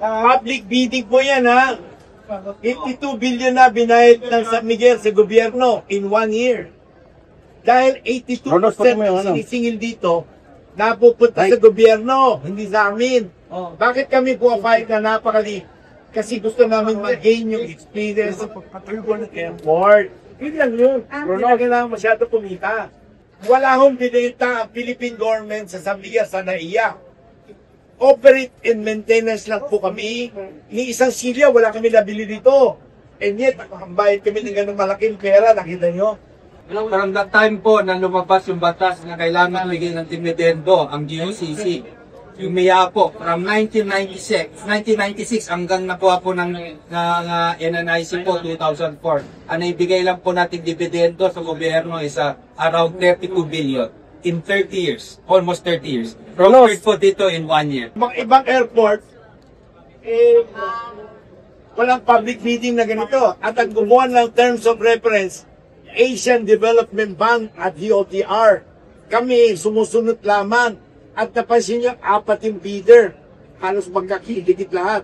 Public bidding po yan, ha? 52 billion na binayad ng San Miguel sa gobyerno in 1 year. Dahil 82% ng sinisingil dito, napupunta sa gobyerno, hindi sa amin. Bakit kami puwapayag na napakali? Kasi gusto namin mag-gain yung experience sa pagpatuloy ng airport. Yun lang yun. Hindi na kailangan masyado kumita. Wala hong binenta ang Philippine government sa San Miguel sa NAIA. Operate and maintenance lang po kami. Ni isang silya, wala kami nabili dito. And yet, bayad kami ng ganung malaking pera, nakita nyo? From that time po na lumabas yung batas na kailangan bigyan ng dividendo, ang GOCC, yung MIA po, from 1996 hanggang nakuha po ng NNIC po, 2004. Ang ibigay lang po natin dividendo sa gobyerno is around 32 billion in 30 years, almost 30 years. Profit po dito in 1 year. Mga ibang airport, walang public bidding na ganito. At ang gumawa ng terms of reference, Asian Development Bank at DOTR. Kami sumusunod lamang at napansin niyo 4 yung bidder. Halos magkakidikit lahat.